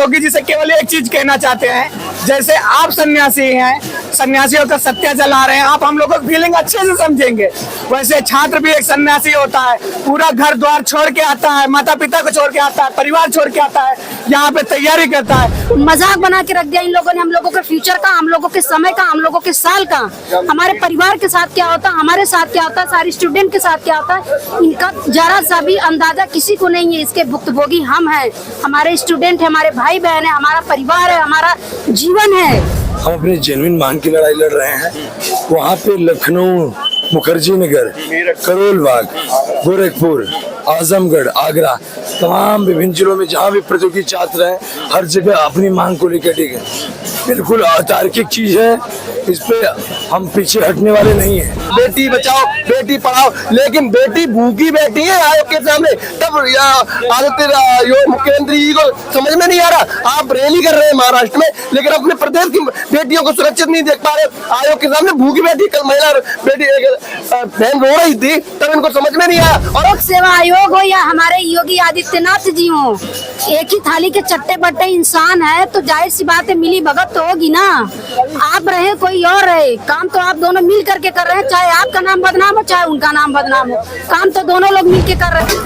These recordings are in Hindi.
योगी जी से केवल एक चीज कहना चाहते हैं, जैसे आप सन्यासी हैं, सन्यासियों का सत्या जला रहे हैं, आप हम लोगों की फीलिंग अच्छे से समझेंगे। वैसे छात्र भी एक सन्यासी होता है, पूरा घर द्वार छोड़ के आता है, माता पिता को छोड़ के आता है, परिवार छोड़ के आता है, यहाँ पे तैयारी करता है। मजाक बना के रख दिया इन लोगों ने, हम लोगों के फ्यूचर का, हम लोगों के समय का, हम लोगों के साल का, हमारे परिवार के साथ क्या होता है, हमारे साथ क्या होता है, सारे स्टूडेंट के साथ क्या होता है, इनका जरा सा भी अंदाजा किसी को नहीं है। इसके भुक्तभोगी हम हैं, हमारे स्टूडेंट है, हमारे भाई बहन है, हमारा परिवार है, हमारा जीवन है। हम अपने जेन्युइन मान की लड़ाई लड़ रहे हैं। वहाँ पे लखनऊ, मुखर्जी नगर, करोल बाग, गोरखपुर, आजमगढ़, आगरा, तमाम विभिन्न जिलों में जहाँ भी प्रतियोगी छात्र हैं, हर जगह अपनी मांग को लेकर टिके। बिल्कुल अतार्किक चीज है, इस पे हम पीछे हटने वाले नहीं हैं। बेटी बचाओ बेटी पढ़ाओ, लेकिन बेटी भूखी बैठी है आयोग के सामने, तब आदित्य मुख्यमंत्री जी को समझ में नहीं आ रहा। आप रैली कर रहे हैं महाराष्ट्र में, लेकिन अपने प्रदेश की बेटियों को सुरक्षित नहीं देख पा रहे। आयोग के सामने भूखी बैठी कल महिला बेटी बहन रो रही थी, तब इनको समझ में नहीं आया। और लोक सेवा आयोग हो या हमारे योगी आदित्यनाथ जी हो, एक ही थाली के चट्टे बट्टे इंसान है, तो जाहिर सी बात है मिली भगत तो होगी ना। आप रहे कोई और रहे, काम तो आप दोनों मिल करके कर रहे हैं, चाहे आपका नाम बदनाम हो चाहे उनका नाम बदनाम हो, काम तो दोनों लोग मिल के कर रहे हैं।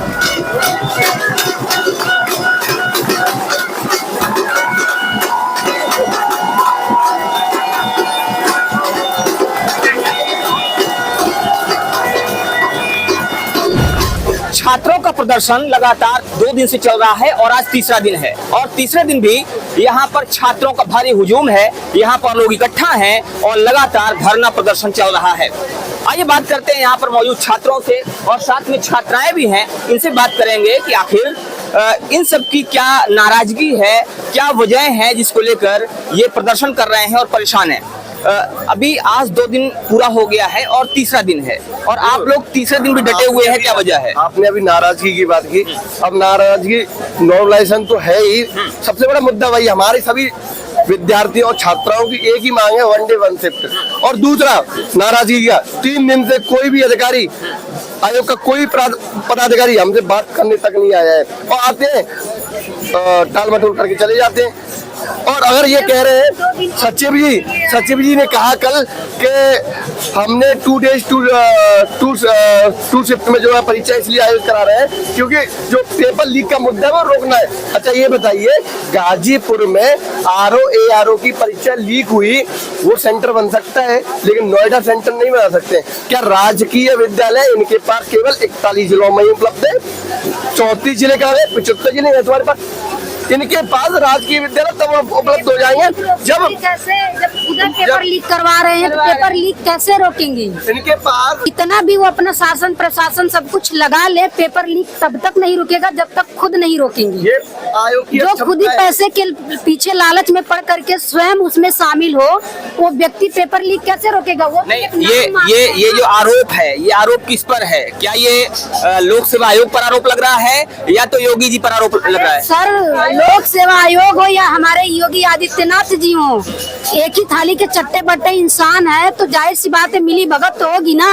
छात्रों का प्रदर्शन लगातार 2 दिन से चल रहा है और आज तीसरा दिन है, और तीसरे दिन भी यहाँ पर छात्रों का भारी हुजूम है। यहाँ पर लोग इकट्ठा हैं और लगातार धरना प्रदर्शन चल रहा है। आइए बात करते हैं यहाँ पर मौजूद छात्रों से, और साथ में छात्राएं भी हैं, इनसे बात करेंगे कि आखिर इन सब की क्या नाराजगी है, क्या वजह है जिसको लेकर ये प्रदर्शन कर रहे हैं और परेशान हैं। अभी आज 2 दिन पूरा हो गया है और तीसरा दिन है, और आप लोग तीसरे दिन भी डटे हुए हैं, क्या वजह है? आपने अभी नाराजगी की बात की, अब नाराजगी नॉर्मलाइजेशन तो है ही। सबसे बड़ा मुद्दा वही, हमारे सभी विद्यार्थियों और छात्राओं की एक ही मांग है, 1 डे 1 शिफ्ट। और दूसरा नाराजगी का, 3 दिन से कोई भी अधिकारी, आयोग का कोई पदाधिकारी हमसे बात करने तक नहीं आया है, और आते हैं टाल मटोल करके चले जाते हैं। और अगर ये कह रहे हैं सचिव जी ने कहा कल कि हमने 2 डेज 2 शिफ्ट में जो है परीक्षा इसलिए आयोजित करा रहे हैं क्योंकि जो पेपर लीक का मुद्दा है वो रोकना है। अच्छा ये बताइए, गाजीपुर में ARO की परीक्षा लीक हुई, वो सेंटर बन सकता है, लेकिन नोएडा सेंटर नहीं बना सकते। क्या राजकीय विद्यालय इनके पास केवल 41 जिलों में ही उपलब्ध है? 34 जिले का है, 75 जिले है तुम्हारे पास। इनके पास राजकीय विद्यालय तब उपलब्ध हो जाएंगे जब उधर पेपर लीक करवा रहे हैं, तो पेपर लीक कैसे रोकेंगे? इनके पास इतना भी वो अपना शासन प्रशासन सब कुछ लगा ले, पेपर लीक तब तक नहीं रुकेगा जब तक खुद नहीं रोकेंगे। ये आयोग की जो खुद ही पैसे के पीछे लालच में पड़ करके स्वयं उसमें शामिल हो, वो व्यक्ति पेपर लीक कैसे रोकेगा? वो नहीं, ये जो आरोप है, ये आरोप किस पर है? क्या ये लोक सेवा आयोग पर आरोप लग रहा है या तो योगी जी पर आरोप लग रहा है? सर, लोक सेवा आयोग हो या हमारे योगी आदित्यनाथ जी हो, एक ही थाली के चट्टे बट्टे इंसान है, तो जाहिर सी बात है मिली भगत तो होगी ना।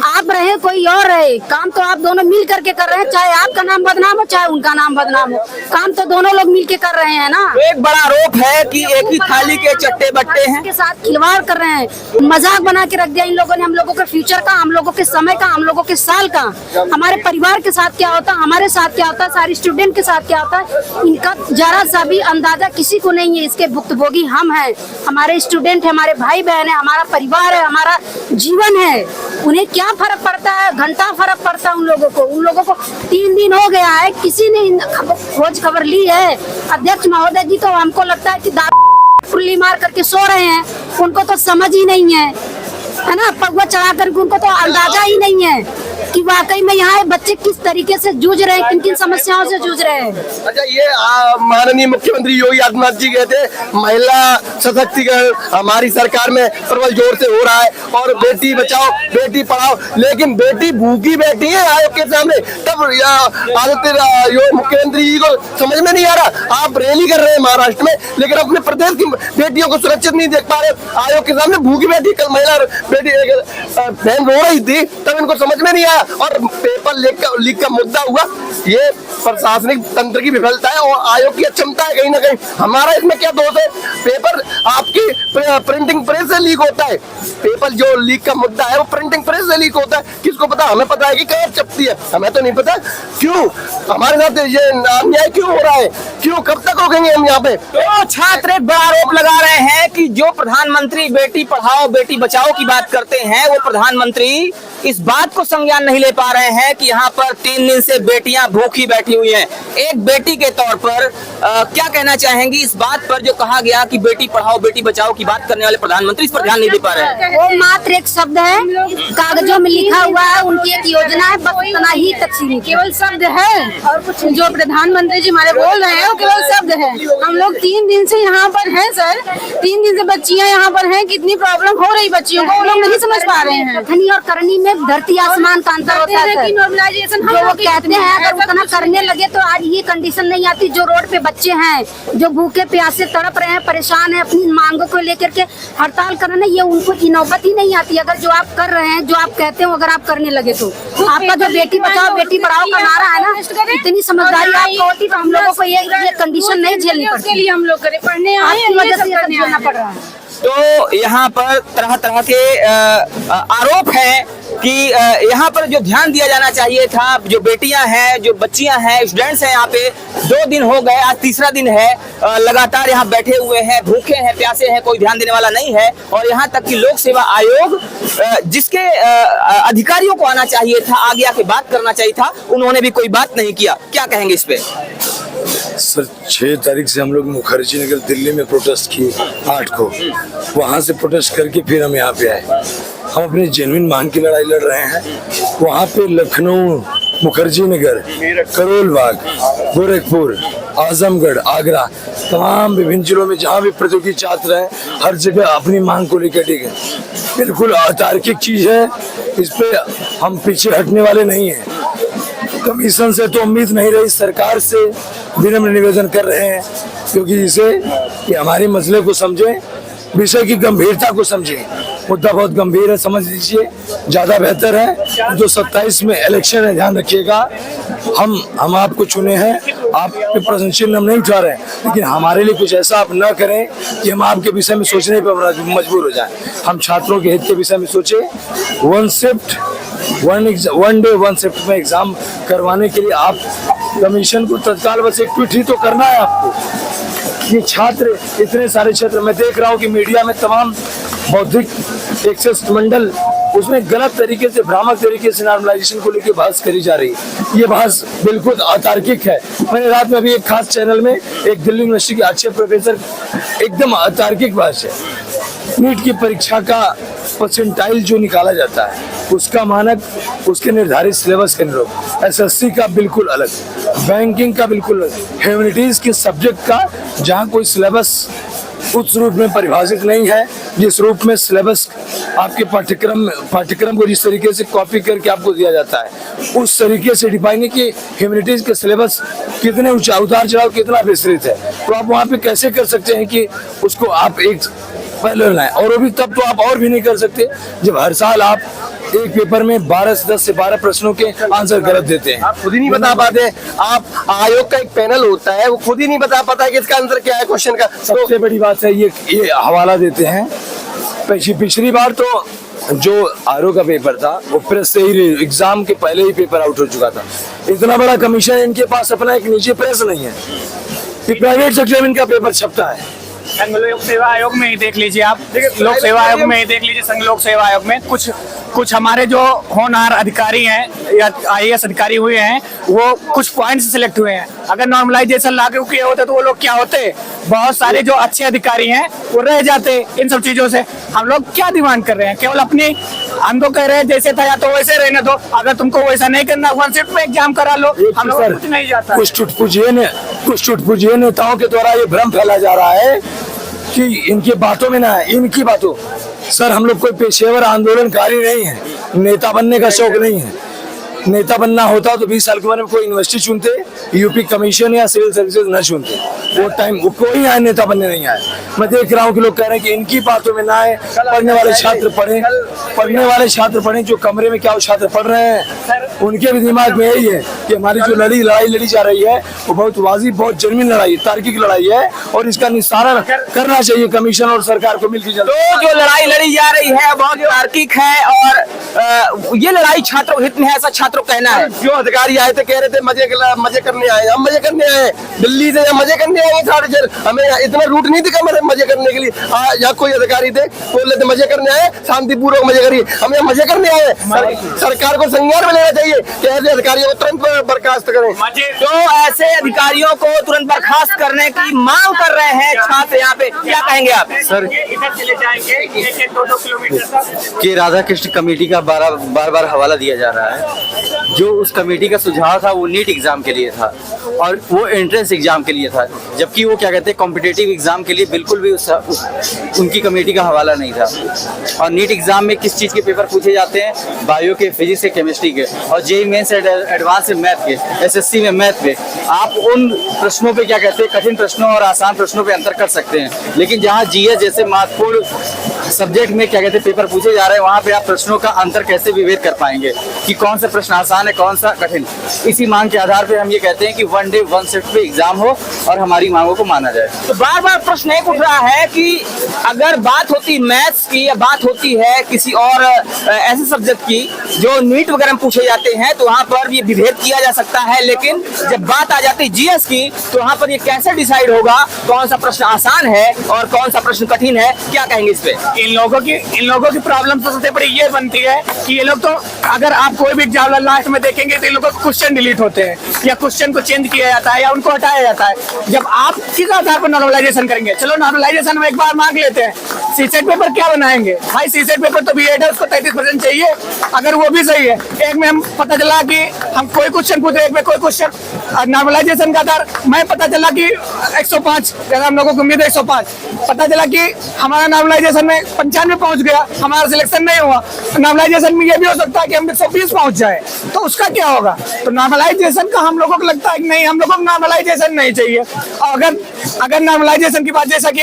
आप रहे कोई और रहे, काम तो आप दोनों मिल करके कर रहे हैं, चाहे आपका नाम बदनाम हो चाहे उनका नाम बदनाम हो, काम तो दोनों लोग मिल के कर रहे हैं ना। एक बड़ा आरोप है कि एक ही थाली के चट्टे बट्टे हैं, के साथ खिलवाड़ कर रहे हैं, मजाक बना के रख दिया इन लोगों ने, हम लोगों के फ्यूचर का, हम लोगों के समय का, हम लोगों के साल का, हमारे परिवार के साथ क्या होता है, हमारे साथ क्या होता है, सारे स्टूडेंट के साथ क्या होता है, इनका जरा सा भी अंदाजा किसी को नहीं है। इसके भुक्तभोगी हम हैं, हमारे स्टूडेंट है, हमारे भाई बहन है, हमारा परिवार है, हमारा जीवन है। उन्हें क्या फर्क पड़ता है? घंटा फर्क पड़ता है उन लोगों को 3 दिन हो गया है, किसी ने खोज खबर ली है? अध्यक्ष महोदय जी तो हमको लगता है कि फुल्ली मार करके सो रहे हैं, उनको तो समझ ही नहीं है ना, पगुआ चढ़ा करके उनको तो अंदाजा ही नहीं है कि वाकई में यहाँ बच्चे किस तरीके से जूझ रहे हैं, किन किन समस्याओं से जूझ रहे हैं। अच्छा ये माननीय मुख्यमंत्री योगी आदित्यनाथ जी कहते हैं महिला सशक्तिकरण हमारी सरकार में प्रबल जोर से हो रहा है, और बेटी बचाओ बेटी पढ़ाओ, लेकिन बेटी भूखी बैठी है आयोग के सामने, तब आदित्य मुख्यमंत्री जी को समझ में नहीं आ रहा। आप रैली कर रहे हैं महाराष्ट्र में, लेकिन अपने प्रदेश की बेटियों को सुरक्षित नहीं देख पा रहे। आयोग के सामने भूखी बैठी कल महिला बेटी बहन रो रही थी, तब इनको समझ में नहीं आया। और पेपर लीक का मुद्दा हुआ। ये प्रशासनिक तंत्र की विफलता है और आयोग की अक्षमता है कहीं ना कहीं। हमारा इसमें क्या दोष है? पेपर आपकी प्रिंटिंग प्रेस से लीक होता है। पेपर जो लीक का मुद्दा है वो प्रिंटिंग प्रेस से लीक होता है। किसको पता? हमें पता है कि कहाँ चपती है, हमें तो नहीं पता। क्यों हमारे साथ ये अन्याय क्यों हो रहा है? क्यों, कब तक रोकेंगे हम यहाँ पे? तो छात्र एक बड़ा आरोप लगा रहे हैं कि जो प्रधानमंत्री बेटी पढ़ाओ बेटी बचाओ की बात करते हैं, वो प्रधानमंत्री इस बात को संज्ञान नहीं ले पा रहे हैं कि यहाँ पर 3 दिन से बेटियां भूखी बैठी हुई हैं। एक बेटी के तौर पर क्या कहना चाहेंगी इस बात पर जो कहा गया कि बेटी पढ़ाओ बेटी बचाओ की बात करने वाले प्रधानमंत्री इस पर ध्यान नहीं दे पा रहे हैं? वो मात्र एक शब्द है, कागजों में लिखा हुआ है, उनकी एक योजना है, बस इतना ही तक सीमित, केवल शब्द है। और कुछ जो प्रधानमंत्री जी हमारे बोल रहे हैं वो केवल शब्द है। हम लोग 3 दिन से यहाँ पर हैं सर, 3 दिन से बच्चियाँ यहाँ पर हैं, कितनी प्रॉब्लम हो रही बच्चियों को, वो लोग नहीं समझ पा रहे हैं। कथनी और करनी में धरती आसमान का अंतर होता है सर। नॉर्मलाइजेशन जो वो कहते हैं अगर उतना करने लगे तो आज ये कंडीशन नहीं आती। जो रोड पे बच्चे हैं, जो भूखे प्यासे तड़प रहे हैं, परेशान है, अपनी मांगों को लेकर के हड़ताल कर रहे हैं, ये उनको की नौबत ही नहीं आती। अगर जो आप कर रहे हैं, जो आप कहते हो, अगर आप करने लगे तो आपका जो बेटी बचाओ बेटी पढ़ाओ का नारा है ना, इतनी समझदारी आपको होती तो हम लोगों को ये कंडीशन नहीं झेलनी पड़ती। हम लोग करे पढ़ने आपकी वजह से झेलना पड़ रहा है। तो यहाँ पर तरह तरह के आरोप हैं कि यहाँ पर जो ध्यान दिया जाना चाहिए था, जो बेटियां हैं, जो बच्चियां हैं, स्टूडेंट्स हैं, यहाँ पे 2 दिन हो गए, आज तीसरा दिन है, लगातार यहाँ बैठे हुए हैं, भूखे हैं, प्यासे हैं, कोई ध्यान देने वाला नहीं है। और यहाँ तक कि लोक सेवा आयोग जिसके अधिकारियों को आना चाहिए था, आगे आके बात करना चाहिए था, उन्होंने भी कोई बात नहीं किया। क्या कहेंगे इस पे? सर 6 तारीख से हम लोग मुखर्जी नगर दिल्ली में प्रोटेस्ट किए, 8 को वहाँ से प्रोटेस्ट करके फिर हम यहाँ पे आए। हम अपनी जेन्युइन मांग की लड़ाई लड़ रहे हैं। वहाँ पे लखनऊ, मुखर्जी नगर, करोल बाग, गोरखपुर, आजमगढ़, आगरा, तमाम विभिन्न जिलों में जहाँ भी प्रतियोगी छात्र हैं, हर जगह अपनी मांग को लेकर टिके। बिल्कुल अतार्किक चीज है, इस पे हम पीछे हटने वाले नहीं हैं। कमीशन से तो उम्मीद नहीं रही, सरकार से विनम्र निवेदन कर रहे हैं क्योंकि इसे कि हमारे मसले को समझें, विषय की गंभीरता को समझें। मुद्दा बहुत गंभीर है, समझ लीजिए, ज्यादा बेहतर है। जो 27 में इलेक्शन है, ध्यान रखिएगा, हम आपको चुने हैं, आप पे प्रश्न चिन्ह हम नहीं उठा रहे हैं, लेकिन हमारे लिए कुछ ऐसा आप न करें कि हम आपके विषय में सोचने पर मजबूर हो जाएं। हम छात्रों के हित के विषय में सोचे। 1 शिफ्ट 1 डे 1 शिफ्ट में एग्जाम करवाने के लिए आप कमीशन को तत्काल बस एक ट्वीट ही तो करना है आपको। ये छात्र इतने सारे क्षेत्र में देख रहा हूँ कि मीडिया में तमाम बौद्धिक एक्सेस मंडल उसमें गलत तरीके से, भ्रामक तरीके से नॉर्मलाइजेशन को लेकर बहस करी जा रही है। ये बहस बिल्कुल अतार्किक है। मैंने रात में अभी एक खास चैनल में एक दिल्ली यूनिवर्सिटी के अच्छे प्रोफेसर, एकदम अतार्किक बहस है। नीट की परीक्षा का परसेंटाइल जो निकाला जाता है उसका मानक, उसके निर्धारित सिलेबस के अनुरूप, एसएससी का बिल्कुल अलग, बैंकिंग का बिल्कुल अलग, ह्यूमैनिटीज के सब्जेक्ट का जहाँ कोई सिलेबस उस रूप में परिभाषित नहीं है, जिस रूप में सिलेबस आपके पाठ्यक्रम को जिस तरीके से कॉपी करके आपको दिया जाता है, उस तरीके से डिफाइन है कि ह्यूमैनिटीज के सिलेबस कितने उतार चढ़ाव कितना विस्तृत है। तो आप वहाँ पे कैसे कर सकते हैं कि उसको आप एक पहले लाएं, और अभी तब तो आप और भी नहीं कर सकते जब हर साल आप एक पेपर में 12 से 10 से 12 प्रश्नों के आंसर गलत देते हैं। आप खुद ही नहीं बता पाते। आप आयोग का एक पैनल होता है, वो खुद ही नहीं बता पाता कि इसका आंसर क्या है क्वेश्चन का। सबसे बड़ी बात है ये हवाला देते हैं। पिछली बार तो जो आरओ का पेपर था वो प्रेस से ही, एग्जाम के पहले ही पेपर आउट हो चुका था। इतना बड़ा कमीशन, इनके पास अपना एक निजी प्रेस नहीं है, प्राइवेट सेक्टर में इनका पेपर छपता है। संघ लोक सेवा आयोग में ही देख लीजिए आप, लोक सेवा आयोग में ही देख लीजिए, संघ लोक सेवा आयोग में कुछ हमारे जो होनहार अधिकारी हैं या IAS अधिकारी हुए हैं वो कुछ पॉइंट्स सिलेक्ट हुए हैं। अगर नॉर्मलाइजेशन लागू किए होते तो वो लोग क्या होते, बहुत सारे जो अच्छे अधिकारी हैं वो रह जाते इन सब चीजों से। हम लोग क्या डिमांड कर रहे हैं, केवल अपनी, हम तो कह रहे हैं जैसे था या तो वैसे रहने दो। अगर तुमको वैसा नहीं करना, 1 शिफ्ट में एग्जाम करा लो, हम लोग कुछ नहीं जाता। कुछ टुटपुजिए नेताओं के द्वारा ये भ्रम फैला जा रहा है कि इनकी बातों में ना है, इनकी बातों। सर हम लोग कोई पेशेवर आंदोलनकारी नहीं है, नेता बनने का शौक नहीं है। नेता बनना होता तो 20 साल की उम्र में कोई यूनिवर्सिटी चुनते, यूपी कमीशन या सिविल सर्विसेज न चुनते। वो टाइम कोई यहाँ नेता बनने नहीं आए। मैं देख रहा हूँ कि लोग कह रहे हैं कि इनकी बातों में ना आए, पढ़ने वाले छात्र पढ़े, जो कमरे में क्या वो छात्र पढ़ रहे हैं, उनके भी दिमाग में यही है कि हमारी जो लड़ाई लड़ी जा रही है वो बहुत वाजिब, बहुत जेन्युइन लड़ाई, तार्किक लड़ाई है और इसका निस्तारण करना चाहिए कमीशन और सरकार को मिलकर। तो जो लड़ाई लड़ी जा रही है बहुत तार्किक है और ये लड़ाई छात्रों के हित में है, ऐसा छात्रों कहना है। जो अधिकारी आए थे कह रहे थे मजे करने आए, हम मजे करने आए, दिल्ली से या मजे करने आए साढ़े चार, हमें इतना रूट नहीं दिखा मेरे मजे करने के लिए। यहाँ कोई अधिकारी थे बोल रहे थे मजे करने आए, शांतिपूर्वक मजे करिए, हम यहाँ मजे करने आए। सरकार को संज्ञान में लेना चाहिए कि ऐसे अधिकारियों को तुरंत बर्खास्त करें। जो ऐसे अधिकारियों को तुरंत बर्खास्त करने की मांग कर रहे हैं छात्र, यहाँ पे क्या कहेंगे आप? सर इधर चले जाएंगे 1-2 किलोमीटर तक। कि राधा कृष्ण कमेटी का बार हवाला दिया जा रहा है। जो उस कमेटी का सुझाव था वो नीट एग्जाम के लिए था और वो एंट्रेंस एग्जाम के लिए था, जबकि वो क्या कहते हैं कॉम्पिटिटिव एग्जाम के लिए बिल्कुल भी उनकी कमेटी का हवाला नहीं था। और नीट एग्जाम में किस चीज़ के पेपर पूछे जाते हैं? बायो के, फिजिक्स के, केमिस्ट्री के और जेईई मेंस एडवांस में मैथ के, एसएससी में मैथ पे। आप उन प्रश्नों पे क्या कहते हैं कठिन प्रश्नों और आसान प्रश्नों पे अंतर कर सकते हैं, लेकिन जहाँ जीएस जैसे महत्वपूर्ण सब्जेक्ट में क्या कहते हैं पेपर पूछे जा रहे हैं, वहाँ पे आप प्रश्नों का अंतर कैसे विभेद कर पाएंगे कि कौन सा प्रश्न आसान है, कौन सा कठिन। इसी मांग के आधार पर हम ये कहते हैं कि 1 डे 1 शिफ्ट पे एग्जाम हो और हमारी मांगों को माना जाए। तो बार बार प्रश्न एक उठ रहा है कि अगर बात होती मैथ्स की या बात होती है किसी और ऐसे सब्जेक्ट की जो नीट वगैरह में पूछे जाते हैं तो वहाँ पर ये विभेद किया जा सकता है, लेकिन जब बात आ जाती है जीएस की तो वहाँ पर ये कैसे डिसाइड होगा कौन सा प्रश्न आसान है और कौन सा प्रश्न कठिन है? क्या कहेंगे इस पे? इन लोगों की प्रॉब्लम तो सबसे बड़ी ये बनती है कि ये लोग तो अगर आप कोई भी एग्जाम लास्ट में देखेंगे तो इन लोगों को क्वेश्चन डिलीट होते हैं या क्वेश्चन को चेंज किया जाता है या उनको हटाया जाता है। जब आप किस आधार पर नॉर्मलाइजेशन करेंगे? चलो नॉर्मलाइजेशन में एक बार मांग लेते हैं, सीसेट पेपर क्या बनाएंगे भाई? सीसेट पेपर तो बीएड है, उसको 33% चाहिए, अगर वो भी सही है। एक में हम पता चला कि हम कोई क्वेश्चन पूछे, एक में कोई क्वेश्चन नॉर्मलाइजेशन का आधार मैं पता चला कि 105, हम लोगों को उम्मीद है 105, पता चला कि हमारा नॉर्मलाइजेशन में 95 पहुंच गया, हमारा सिलेक्शन नहीं हुआ। नॉर्मलाइजेशन में ये भी हो सकता है कि हम 120 पहुंच जाए, तो उसका क्या होगा? तो नॉर्मलाइजेशन का हम लोगों को लगता है कि नहीं, हम लोगों को नॉर्मलाइजेशन नहीं चाहिए। और अगर नॉर्मलाइजेशन की बात, जैसा कि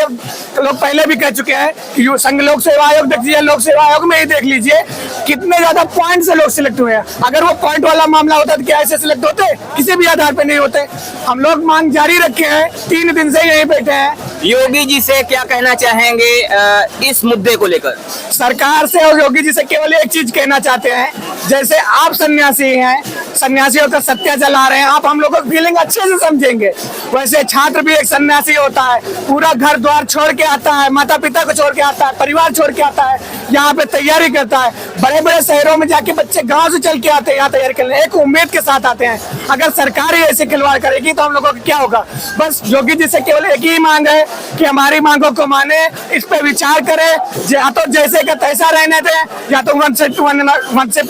लोग पहले भी कह चुके हैं कि संघ लोक सेवा आयोग देख लीजिए, लोक सेवा आयोग में ही देख लीजिए कितने ज्यादा पॉइंट से लोग सिलेक्ट हुए हैं। अगर वो पॉइंट वाला मामला होता तो क्या ऐसे सिलेक्ट होते? किसी भी आधार पे नहीं होते। हम लोग मांग जारी रखे हैं, 3 दिन से यहीं बैठे हैं। योगी जी से क्या कहना चाहेंगे इस मुद्दे को लेकर? सरकार से और योगी जी से केवल एक चीज कहना चाहते हैं, जैसे आप सन्यासी हैं, सन्यासियों का सत्या चला रहे हैं, आप हम लोगों की फीलिंग अच्छे से समझेंगे, वैसे छात्र भी एक सन्यासी होता है। पूरा घर द्वार छोड़ के आता है, माता पिता को छोड़ के आता है, परिवार छोड़ के आता है, यहाँ पे तैयारी करता है। बड़े बड़े शहरों में जाके बच्चे गांव से चल के आते हैं यहाँ तैयारी करने, एक उम्मीद के साथ आते हैं। अगर सरकार ही ऐसे खिलवाड़ करेगी तो हम लोगों को क्या होगा? बस योगी जी से केवल एक ही मांग है कि हमारी मांगों को माने, इस पे विचार करें, या तो जैसे का तैसा रहने दें, या तो 1 शिफ्ट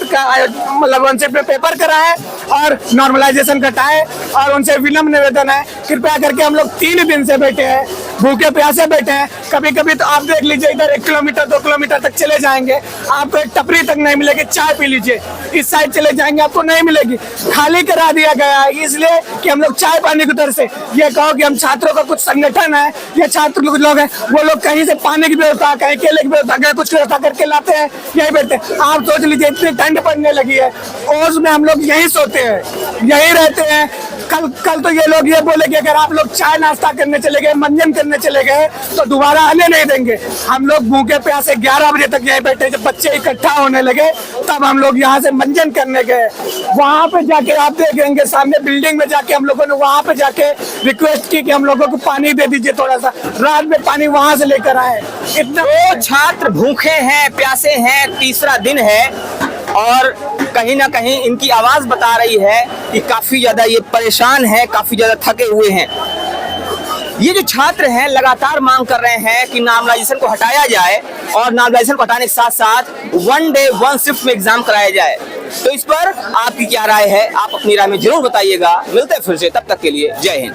का मतलब 1 शिफ्ट में पेपर कराएं और नॉर्मलाइजेशन घटाएं। और उनसे विनम्र निवेदन है, कृपया करके हम लोग 3 दिन से बैठे हैं, भूखे प्यासे बैठे हैं। कभी कभी तो आप देख लीजिए इधर 1 किलोमीटर 2 किलोमीटर तक चले जाएंगे, आपको एक टपरी तक नहीं मिलेगी, चाय पी लीजिए। इस साइड चले जाएंगे आपको नहीं मिलेगी, खाली करा दिया गया है इसलिए कि हम लोग चाय पानी की तरह से ये कहो कि हम छात्रों का कुछ संगठन है या छात्र लोग हैं, वो लोग कहीं से पानी की व्यवस्था, कहीं केले की व्यवस्था, कहीं कुछ व्यवस्था करके लाते हैं, यही बैठते हैं। आप सोच लीजिए इतनी ठंड पड़ने लगी है, ओस में हम लोग यही सोते हैं, यही रहते हैं। कल तो ये लोग ये बोले कि अगर आप लोग चाय नाश्ता करने चले गए, मंजन करने चले गए तो दोबारा आने नहीं देंगे। हम लोग भूखे प्यासे 11 बजे तक यहीं बैठे, जब बच्चे इकट्ठा होने लगे तब हम लोग यहाँ से मंजन करने गए। वहां पे जाके आप देखेंगे सामने बिल्डिंग में जाके हम लोगों ने वहां पे जाके रिक्वेस्ट की कि हम लोगों को पानी दे दीजिए, थोड़ा सा रात में पानी वहां से लेकर आए। इतना तो छात्र भूखे हैं, प्यासे हैं, तीसरा दिन है और कहीं ना कहीं इनकी आवाज बता रही है कि काफी ज्यादा ये परेशान है, काफी ज्यादा थके हुए हैं। ये जो छात्र हैं लगातार मांग कर रहे हैं कि नॉर्मलाइजेशन को हटाया जाए और नॉर्मलाइजेशन को हटाने के साथ साथ 1 डे 1 शिफ्ट में एग्जाम कराया जाए। तो इस पर आपकी क्या राय है? आप अपनी राय में जरूर बताइएगा। मिलते हैं फिर से, तब तक के लिए जय हिंद।